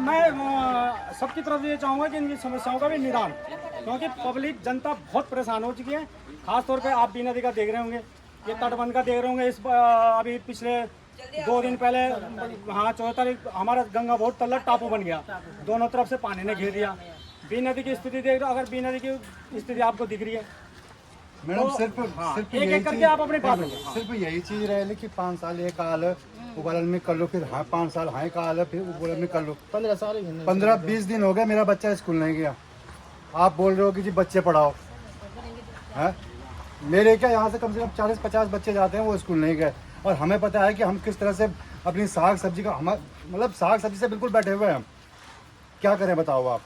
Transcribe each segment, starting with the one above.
मैं सबकी तरफ ये चाहूँगा कि इनकी समस्याओं का भी निदान, क्योंकि पब्लिक जनता बहुत परेशान हो चुकी है। खास तौर पे आप बीना नदी का देख रहे होंगे, ये तटबंध का देख रहे होंगे। इस अभी पिछले 2 दिन पहले, हाँ 14 तारीख, हमारा गंगा बहुत तल्लट टापू बन गया, दोनों तरफ से पानी ने घेर दिया। बीना नदी की स्थिति देख रहे हो, अगर बीना नदी की स्थिति आपको दिख रही है मैडम, तो सिर्फ एक एक करके आप अपने पास सिर्फ यही चीज रहे कि 5 साल एक हाल उबालन में कर लो, फिर हाँ 5 साल हाँ का हाल फिर उबालन में कर लो। 15-20 दिन हो गए मेरा बच्चा स्कूल नहीं गया। आप बोल रहे हो कि जी बच्चे पढ़ाओ, है मेरे क्या यहाँ से कम 40-50 बच्चे जाते हैं वो स्कूल नहीं गए। और हमें पता है कि हम किस तरह से अपनी साग सब्जी का, हम मतलब साग सब्जी से बिल्कुल बैठे हुए हैं हम। क्या करें बताओ आप।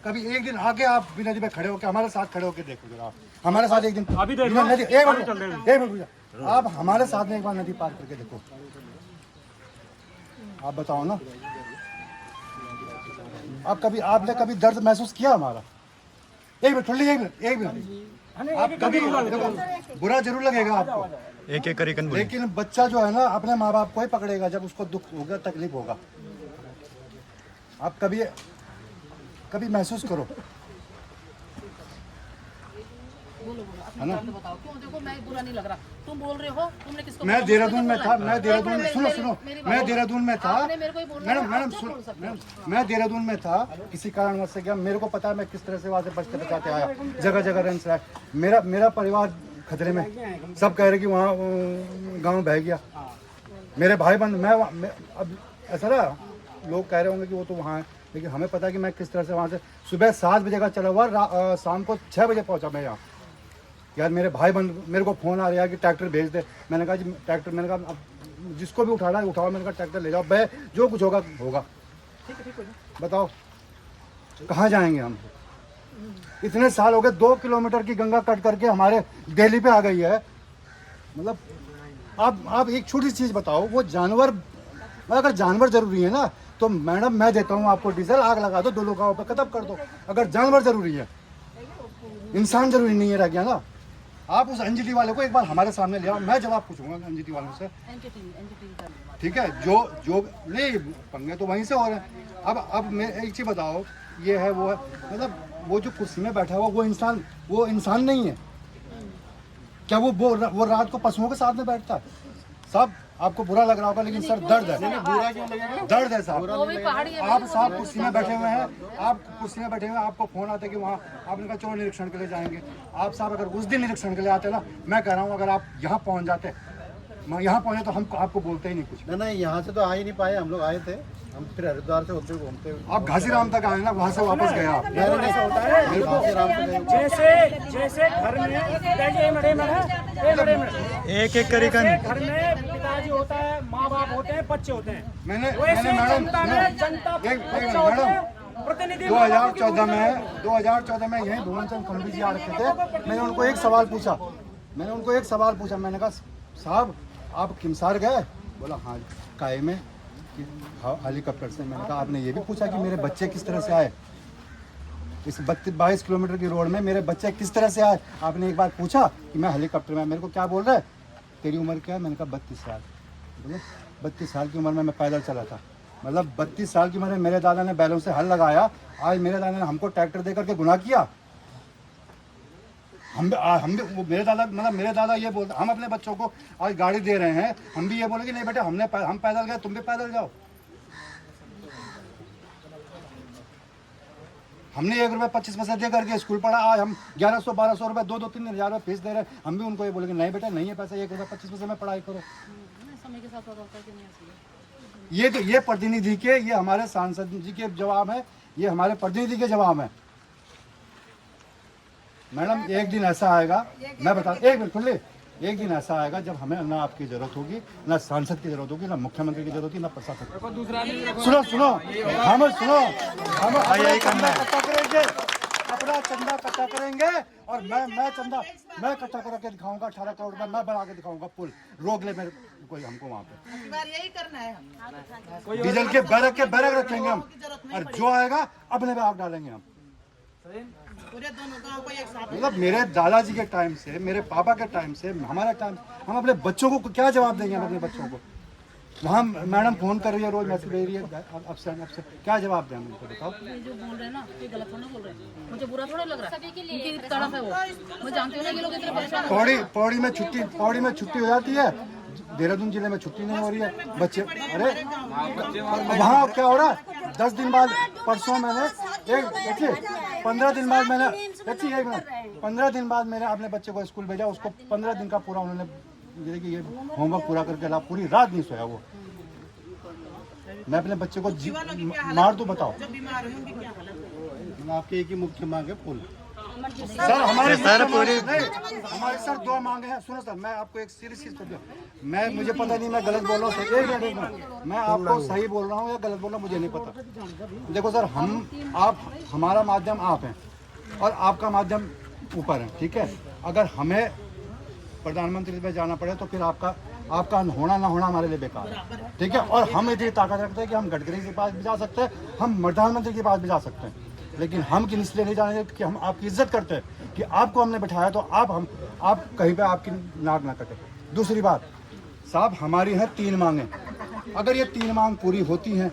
कभी एक दिन आके आप बिना नदी पे खड़े होकर हमारे साथ खड़े होकर देखो जरा, हमारे साथ एक दिन अभी देखो, नदी एक मिनट आप हमारे साथ में एक बार नदी पार करके देखो। आप बताओ ना, आपने कभी दर्द महसूस किया हमारा? एक मिनट आप कभी बुरा जरूर लगेगा आपको, एक करीकन बोलिए। लेकिन बच्चा जो है ना अपने माँ बाप को ही पकड़ेगा जब उसको दुख होगा, तकलीफ होगा। आप कभी महसूस करो, है ना। बताओ क्यों? देखो मैं बुरा नहीं लग रहा, तुम बोल रहे हो, तुमने किसको? मैं देहरादून में था, मैं देहरादून में सुनो मैं देहरादून में था मैडम, मैं देहरादून में था, किसी कारणवश से गया। मेरे को पता है मैं किस तरह से वहाँ से बचते बचाते आया, जगह जगह रेंस रहा। मेरा परिवार खतरे में, सब कह रहे कि वहाँ गाँव बह गया। मेरे भाई बंद, मैं अब ऐसा ना लोग कह रहे होंगे कि वो तो वहाँ है, लेकिन हमें पता है कि मैं किस तरह से वहाँ से सुबह 7 बजे का चला हुआ शाम को 6 बजे पहुँचा मैं यहाँ। यार मेरे भाई बंद मेरे को फ़ोन आ रहा है कि ट्रैक्टर भेज दे। मैंने कहा जी ट्रैक्टर, मैंने कहा अब जिसको भी उठाना है उठाओ, मैंने कहा ट्रैक्टर ले जाओ, भाई जो कुछ होगा होगा। बताओ कहाँ जाएंगे हम? इतने साल हो गए, 2 किलोमीटर की गंगा कट करके हमारे दिल्ली पे आ गई है। मतलब आप एक छोटी सी चीज़ बताओ, वो जानवर, अगर जानवर जरूरी है ना तो मैडम मैं देता हूँ आपको डीजल, आग लगा दो, 2 लोगों पर खत्म कर दो। अगर जानवर जरूरी है, इंसान जरूरी नहीं है रह गया ना। आप उस एनजीटी वाले को एक बार हमारे सामने ले आओ, मैं जवाब पूछूंगा एनजीटी वालों से, ठीक है। जो नहीं पंगे तो वहीं से हो रहे हैं। अब मैं एक चीज़ बताओ, ये है वो है, मतलब वो जो कुर्सी में बैठा हुआ वो इंसान नहीं है क्या? वो रात को पशुओं के साथ में बैठता है? साहब आपको बुरा लग रहा होगा, लेकिन सर दर्द है, बुरा क्यों लगेगा? दर्द है साहब। आप साहब कुर्सी में बैठे हुए हैं, आपको फोन आता है कि वहाँ आपने कहा चलो निरीक्षण के लिए जाएंगे। आप साहब अगर उस दिन निरीक्षण के लिए आते ना, मैं कह रहा हूँ अगर आप यहाँ पहुँच जाते, यहाँ पहुँचे तो हम आपको बोलते ही नहीं कुछ। नहीं यहाँ से तो आ ही नहीं पाए, हम लोग आए थे, हम फिर हरिद्वार से होते घूमते। आप घासीराम तक आए ना, वहाँ से वापस गए आप? जैसे घर में एक करीकन घर में पिताजी होता है, माँ बाप होते हैं, बच्चे होते हैं, मैंने मैडम जनता प्रतिनिधि 2014 में यही भुवन चंद खंडू जी आ रखे थे। मैंने उनको एक सवाल पूछा, मैंने कहा साहब आप किमसार गए? बोला हाँ काहे में, हेलीकॉप्टर से। मैंने कहा आपने ये भी पूछा कि मेरे बच्चे किस तरह से आए? इस 22 किलोमीटर की रोड में मेरे बच्चे किस तरह से आए? आपने एक बार पूछा कि मैं हेलीकॉप्टर में? मेरे को क्या बोल रहा है, तेरी उम्र क्या है? मैंने कहा 32 साल। बोले 32 साल की उम्र में मैं पैदल चला था। मतलब 32 साल की उम्र में मेरे दादा ने बैलों से हल लगाया, आज मेरे दादा ने हमको ट्रैक्टर दे करके गुनाह किया। हम भी मेरे दादा ये बोलते, हम अपने बच्चों को आज गाड़ी दे रहे हैं, हम भी ये बोले कि नहीं बेटा हम पैदल गए, तुम भी पैदल जाओ। हमने 1 रुपये 25 पैसे दे करके स्कूल पढ़ा, आज हम 1100-1200 रुपये 2-3 हज़ार रुपये फीस दे रहे हैं। हम भी उनको ये बोले कि नहीं बेटा नहीं है पैसा, 1 रुपये 25 पैसे में पढ़ाई करो। समय के साथ होता है कि नहीं ऐसे? ये तो ये प्रतिनिधि के, ये हमारे सांसद जी के जवाब है, ये हमारे प्रतिनिधि के जवाब है। मैडम एक दिन ऐसा आएगा, मैं बता, एक मिनट खुले, एक दिन ऐसा आएगा जब हमें ना आपकी जरूरत होगी, ना सांसद की जरूरत होगी, ना मुख्यमंत्री की जरूरत होगी, ना प्रशासन की। सुनो हम चंदा इकट्ठा करेंगे, अपना चंदा इकट्ठा करेंगे और मैं इकट्ठा करके दिखाऊंगा। 18 करोड़ में मैं बना के दिखाऊंगा पुल, रोक ले मेरे कोई हमको वहाँ पे। यही करना है हम, डीजल के बैरक रखेंगे हम, और जो आएगा अपने पे आग डालेंगे हम। पूरे दोनों गांव को एक साथ। मतलब मेरे दादाजी के टाइम से, मेरे पापा के टाइम से, हमारा टाइम, हम अपने बच्चों को क्या जवाब देंगे? हम अपने बच्चों को वहाँ मैडम फोन कर रही है, रोज मैसेज भेज रही है, अब से क्या जवाब दें मुझको बताओ। ये जो बोल रहे हैं ना ये गलत थोड़ा बोल रहे हैं, मुझे बुरा थोड़ा लग रहा है, इनकी तड़प है वो, मैं जानती हूँ ना ये लोग इतने परेशान हो पौड़ी में छुट्टी हो जाती है, देहरादून जिले में छुट्टी नहीं हो रही है बच्चे। अरे वहाँ क्या हो रहा है, 10 दिन बाद परसों मैंने देखिए 15 दिन बाद मैंने देखिए 15 दिन बाद मैंने अपने बच्चे को स्कूल भेजा, उसको 15 दिन का पूरा उन्होंने ये होमवर्क पूरा करके ला, पूरी रात नहीं सोया वो। मैं अपने बच्चे को मार दूं बताओ। आपकी एक ही मुख्य मांग है पुल। सर हमारे हमारे सर 2 मांगे हैं। सुनो सर, मैं आपको एक सीरियस चीज कर दूं, मुझे पता नहीं मैं गलत बोल रहा हूँ, एक मिनट मैं आपको सही बोल रहा हूँ या गलत बोल रहा हूँ मुझे नहीं पता। देखो सर, हमारा माध्यम आप हैं और आपका माध्यम ऊपर है, ठीक है। अगर हमें प्रधानमंत्री पे जाना पड़े तो फिर आपका होना ना होना हमारे लिए बेकार है, ठीक है। और हम इतनी ताकत रखते हैं कि हम गडकरी के पास भी जा सकते हैं, हम प्रधानमंत्री के पास भी जा सकते हैं, लेकिन हम किन इसलिए नहीं जाने कि हम आपकी इज्जत करते हैं कि आपको हमने बैठाया तो आप कहीं पे आपकी नाक ना कटे। दूसरी बात साहब, हमारी हैं 3 मांगें, अगर ये 3 मांग पूरी होती हैं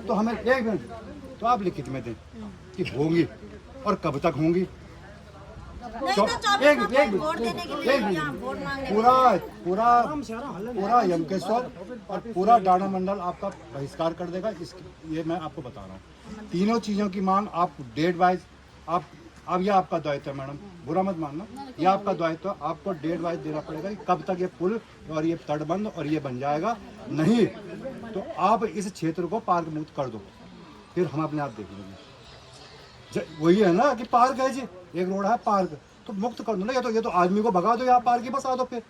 तो हमें 1 मिनट तो आप लिखित में दें कि होंगी और कब तक होंगी। पूरा यमकेश्वर और पूरा डांडा मंडल आपका बहिष्कार कर देगा, ये मैं आपको बता रहा हूँ। तीनों चीज़ों की मांग आप डेट वाइज अब यह आपका दायित्व है मैडम, बुरा मत मानना, ये आपका दायित्व, आपको डेट वाइज देना पड़ेगा कि कब तक ये पुल और ये तटबंध और ये बन जाएगा। नहीं तो आप इस क्षेत्र को पार्क मुक्त कर दो, फिर हम अपने आप देख लेंगे। वही है ना कि पार्क है जी, एक रोड है पार्क, तो मुक्त कर दो ना। ये तो आदमी को भगा दो, यहाँ पार्क ही बसा दो, फिर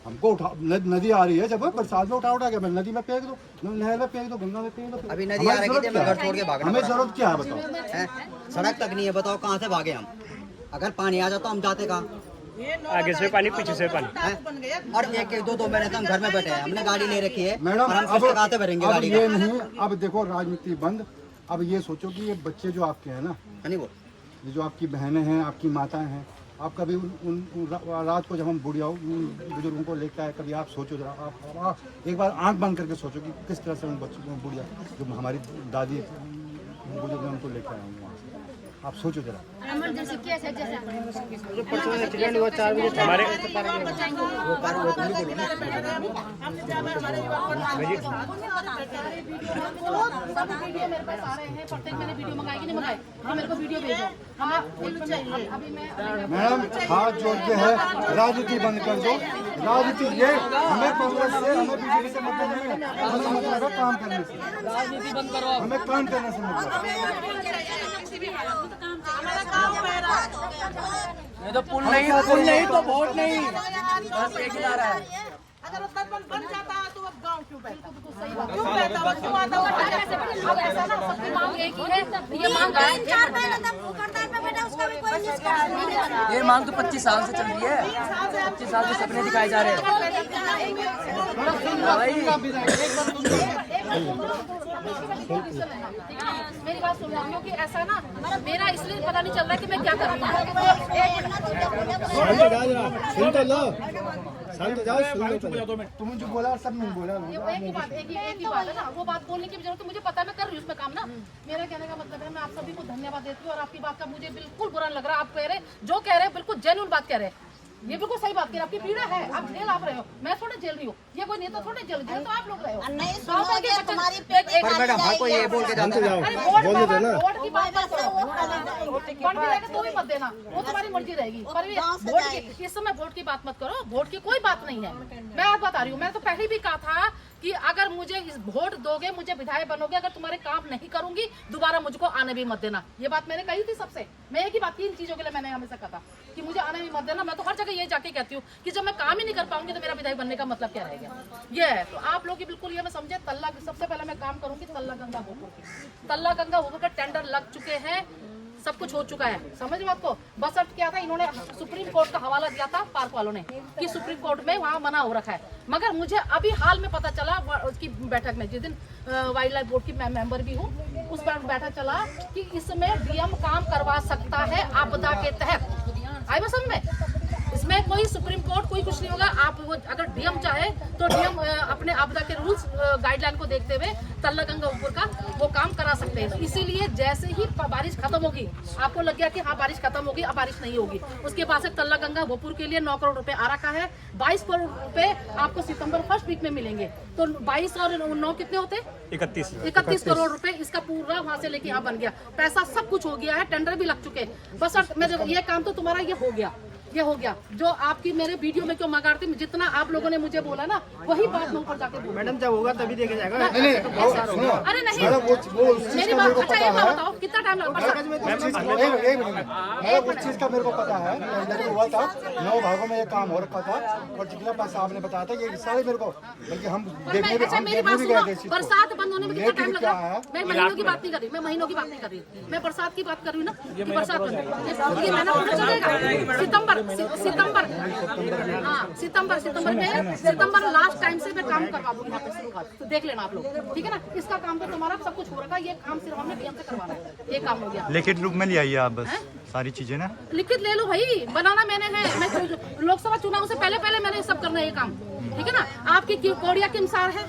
हमको उठा नदी आ रही है जब बरसात में उठा के मैं नदी में फेंक दो, नहर में फेंक दो, गंगा में फेंक दो। अभी नदी आ रही है, घर छोड़ के भागना, हमें जरूरत क्या है बताओ? सड़क तक नहीं है, बताओ कहाँ से भागे हम? अगर पानी आ जाता हम जाते कहाँ? आगे से पानी पीछे से पानी। और 1-2 महीने से हम घर में बैठे हैं, हमने गाड़ी ले रखी है मैडम। हम कहाँ से भरेंगे गाड़ी? ये नहीं, अब देखो राजनीति बंद। अब ये सोचो कि ये बच्चे जो आपके हैं ना, नहीं बोल, ये जो आपकी बहनें हैं, आपकी माताएं हैं, आप कभी रात को जब हम बुजुर्गों को लेकर आए, कभी आप सोचो जरा, आप एक बार आंख बंद करके सोचो कि किस तरह से उन बच्चों को बुढ़िया जो हमारी दादी बुजुर्ग उनको लेकर आए वहाँ से, आप सोचो जरा। इमरजेंसी कैसे जैसे एक्सीडेंट हुआ 4 बजे हमारे सब वीडियो मेरे पास आ रहे हैं, प्रत्येक मैंने वीडियो मंगाई कि नहीं मंगाई, हाँ मेरे को वीडियो भेजो। अभी मैं मैडम हाथ जोड़ के है, राजनीति बंद कर दो। राजनीति ये हमें कांग्रेस से, हमें बीजेपी से मतलब नहीं है, हमें मतलब है काम करने से। राजनीति बंद करो, हमें काम करने से मतलब। नहीं तो पुल नहीं तो वोट नहीं, बस एक ही नारा है। अगर तटबंध बन जाता तो अब गांव क्यों बैठा? अब ऐसा ना सबकी मांग एक ही है, ये मांग 4 महीने तक भूखहड़ताल पे बैठा, उसका भी कोई निष्कासन नहीं निकला। ये मांग तो 25 साल से चल रही है, 25 साल से सपने दिखाए जा रहे हैं। मेरी बात सुन रहा हूँ क्योंकि ऐसा ना मेरा इसलिए पता नहीं चल रहा है कि मैं क्या कर रही हूँ। तुम जो बोला सब नहीं बोला। एक ही बात है ना, वो बात बोलने की जरूरत है, मुझे पता है मैं कर रही हूँ उसमें काम ना। मेरा कहने का मतलब है मैं आप सभी को धन्यवाद देती हूँ और आपकी बात का मुझे बिल्कुल बुरा लग रहा है। आप कह रहे जो कह रहे हैं बिल्कुल जेन्युइन बात कह रहे हैं, ये बिल्कुल सही बात कह रहे हैं। आपकी पीड़ा है, आप जेल आप रहे हो, मैं थोड़े जेल रही हूँ, ये कोई नेता थोड़े जेल तो आप लोग रहे हो। नहीं सुनोगे तुम्हारी पेट पर मैडम हर कोई ये बोल के जाता है अरे वोट की बात मत करो, बन भी रहेगा तो भी मत देना, वो तुम्हारी मर्जी रहेगी। पर वोट की इस समय वोट की बात मत करो, वोट की कोई बात नहीं है। मैं आप बता रही हूँ, मैंने तो पहले भी कहा था कि अगर मुझे इस वोट दोगे, मुझे विधायक बनोगे, अगर तुम्हारे काम नहीं करूंगी दोबारा मुझको आने भी मत देना। ये बात मैंने कही थी सबसे, मैं एक ही बात 3 चीजों के लिए मैंने हमेशा कहा था कि मुझे आने भी मत देना। मैं तो हर जगह ये जाके कहती हूँ कि जब मैं काम ही नहीं कर पाऊंगी तो मेरा विधायक बनने का मतलब क्या रहेगा। ये है तो आप लोग बिल्कुल ये मैं समझे। तल्ला सबसे पहले मैं काम करूंगी तल्ला गंगा होपुर की। तल्ला गंगा होपुर का टेंडर लग चुके हैं, सब कुछ हो चुका है, समझ बात को। बस अब क्या था, इन्होंने सुप्रीम कोर्ट का हवाला दिया था पार्क वालों ने कि सुप्रीम कोर्ट में वहाँ मना हो रखा है। मगर मुझे अभी हाल में पता चला उसकी बैठक में, जिस दिन वाइल्ड लाइफ बोर्ड की मैं मेंबर भी हूँ, उस पर बैठक चला कि इसमें डीएम काम करवा सकता है आपदा के तहत। आई बस में इसमें इसमें कोई सुप्रीम कोर्ट कोई कुछ नहीं होगा। आप वो अगर डीएम चाहे तो डीएम अपने आपदा के रूल्स गाइडलाइन को देखते हुए तल्ला गंगा ऊपर का वो काम करा सकते हैं। इसीलिए जैसे ही बारिश खत्म होगी, आपको लग गया कि हाँ बारिश खत्म होगी, अब बारिश नहीं होगी, उसके बाद से तल्ला गंगा भोपुर के लिए 9 करोड़ रुपए आ रखा है। 22 करोड़ रुपए आपको सितंबर फर्स्ट वीक में मिलेंगे। तो 22 और 9 कितने होते? 31 करोड़ रुपए इसका पूरा वहां से लेके यहाँ बन गया। पैसा सब कुछ हो गया है, टेंडर भी लग चुके हैं। बस ये काम तो तुम्हारा ये हो गया। जो आपकी मेरे वीडियो में क्यों मगाड़ती, जितना आप लोगों ने मुझे बोला ना वही बात मैं ऊपर जाके बोलूं। मैडम जब होगा तभी देखा जाएगा। अरे नहीं मेरी बात, अच्छा ये बताओ कितना टाइम लगा? उस चीज का मेरे को पता है, टेंडर हुआ था 9 भागों में ये काम हो रखा था और जितना पैसा आपने बताया था ये सारे मेरे को, बल्कि हम देखने भी गए थे। बरसात बंद होने में कितना टाइम लगा? मैं महीनों की बात नहीं कर रही, मैं महीनों की बात नहीं कर रही, मैं बरसात की बात कर रही हूँ ना कि बरसात ये महीना पूरा चलेगा। सितंबर लास्ट टाइम से मैं काम करवा दूंगी यहाँ पे शुरुआत, तो देख लेना आप लोग, ठीक है ना। इसका काम तो तुम्हारा सब कुछ हो रखा है, ये काम सिर्फ हमने डीएम से करवाना है, ये काम हो गया। लिखित रूप में ले आइए आप बस सारी चीजें ना, लिखित ले लो भाई, बनाना मैंने है। मैं लोकसभा चुनाव से पहले मैंने सब करना है ये काम, ठीक है ना। आपकी कोडिया किमसार है,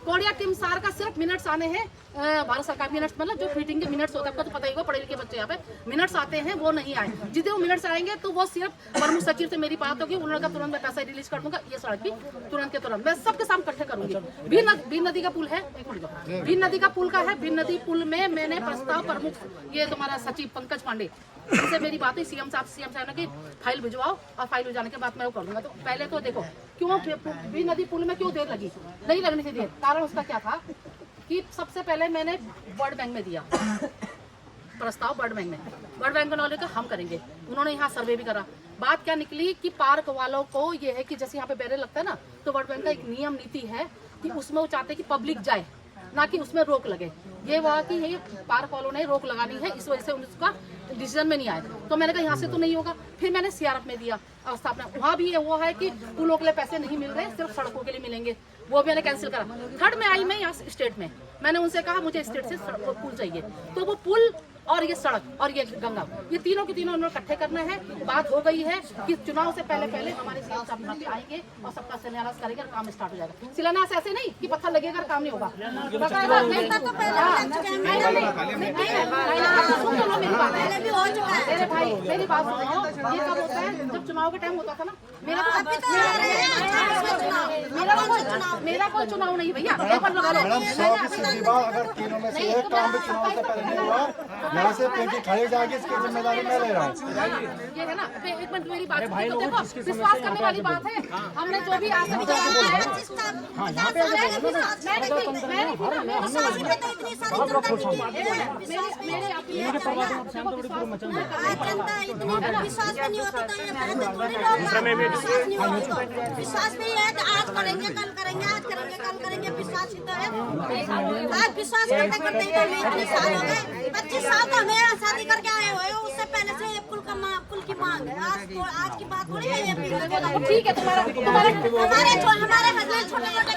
कोडिया किमसार का सिर्फ मिनट्स आने हैं, भारत सरकार मिनट्स मतलब जो फीटिंग के मिनट्स होता है, आपको तो पता ही होगा, पढ़े लिखे बच्चे यहाँ पे मिनट्स आते हैं, वो नहीं आए। जितने वो मिनट्स आएंगे तो वो सिर्फ प्रमुख सचिव से मेरी बात होगी, उन्होंने कहा तुरंत मैं पैसा रिलीज कर दूंगा, ये सड़क भी तुरंत के तुरंत मैं सबके सामने इकट्ठे करूंगी। बीन नदी का पुल है, बीन नदी का पुल का है, बीन नदी पुल में मैंने प्रस्ताव प्रमुख ये तुम्हारा सचिव पंकज पांडे से मेरी बात हुई, सीएम साहब ने कि फाइल भिजवाओ और फाइल भिजवाने के बाद मैं वो कर दूंगा। तो पहले तो देखो क्यों बीन नदी पुल में क्यों देर लगी, नहीं लगनी थी देर। कारण उसका क्या था कि सबसे पहले मैंने वर्ल्ड बैंक में दिया प्रस्ताव, वर्ल्ड बैंक में नॉलेज का हम करेंगे, उन्होंने यहाँ सर्वे भी करा। बात क्या निकली कि पार्क वालों को ये है कि जैसे यहाँ पे बैरियर लगता है ना, तो वर्ल्ड बैंक का एक नियम नीति है कि उसमें वो चाहते हैं कि पब्लिक जाए, ना कि उसमें रोक लगे। ये हुआ कि ये पार्क वालों ने रोक लगानी है, इस वजह से उसका डिसीजन में नहीं आया। तो मैंने कहा यहाँ से तो नहीं होगा, फिर मैंने सीआरएफ में दिया अवस्थापना, वहाँ भी ये वो है कि पुलों के लिए पैसे नहीं मिल रहे, सिर्फ सड़कों के लिए मिलेंगे, वो भी मैंने कैंसिल करा। थर्ड में आई मैं यहाँ स्टेट में, मैंने उनसे कहा मुझे स्टेट से पुल चाहिए, तो वो पुल और ये सड़क और ये गंगा, ये तीनों के तीनों उन्होंने इकट्ठे करना है। बात हो गई है कि चुनाव से पहले हमारे सीएम साहब यहाँ पे आएंगे और सबका शिलान्यास करेंगे और काम स्टार्ट हो जाएगा। शिलान्यास ऐसे नहीं कि पत्थर लगेगा और काम नहीं होगा। मेरे भाई मेरी बात सुनो, ये कब होता है जब चुनाव के टाइम होता था ना, मेरा कोई चुनाव नहीं भैया। अगर तीनों में से एक काम भी चुनाव से पहले नहीं हुआ, यहाँ से पेटी खड़ी जाएगी, इसकी जिम्मेदारी मैं ले रहा हूँ। ये है ना, एक मिनट मेरी बात तो देखो, विश्वास करने वाली बात है। हमने जो भी आज विश्वास नहीं है तो आज करेंगे कल करेंगे, आज करेंगे कल करेंगे, विश्वास ही तो है। आज विश्वास करते करते इतने साल हो गए, 25 साल तो हमें शादी करके आए हुए हो, उससे पहले से पुल की मांग है। आज की बात थोड़ी है ये। ठीक है, तुम्हारे हमारे छोटे मोटे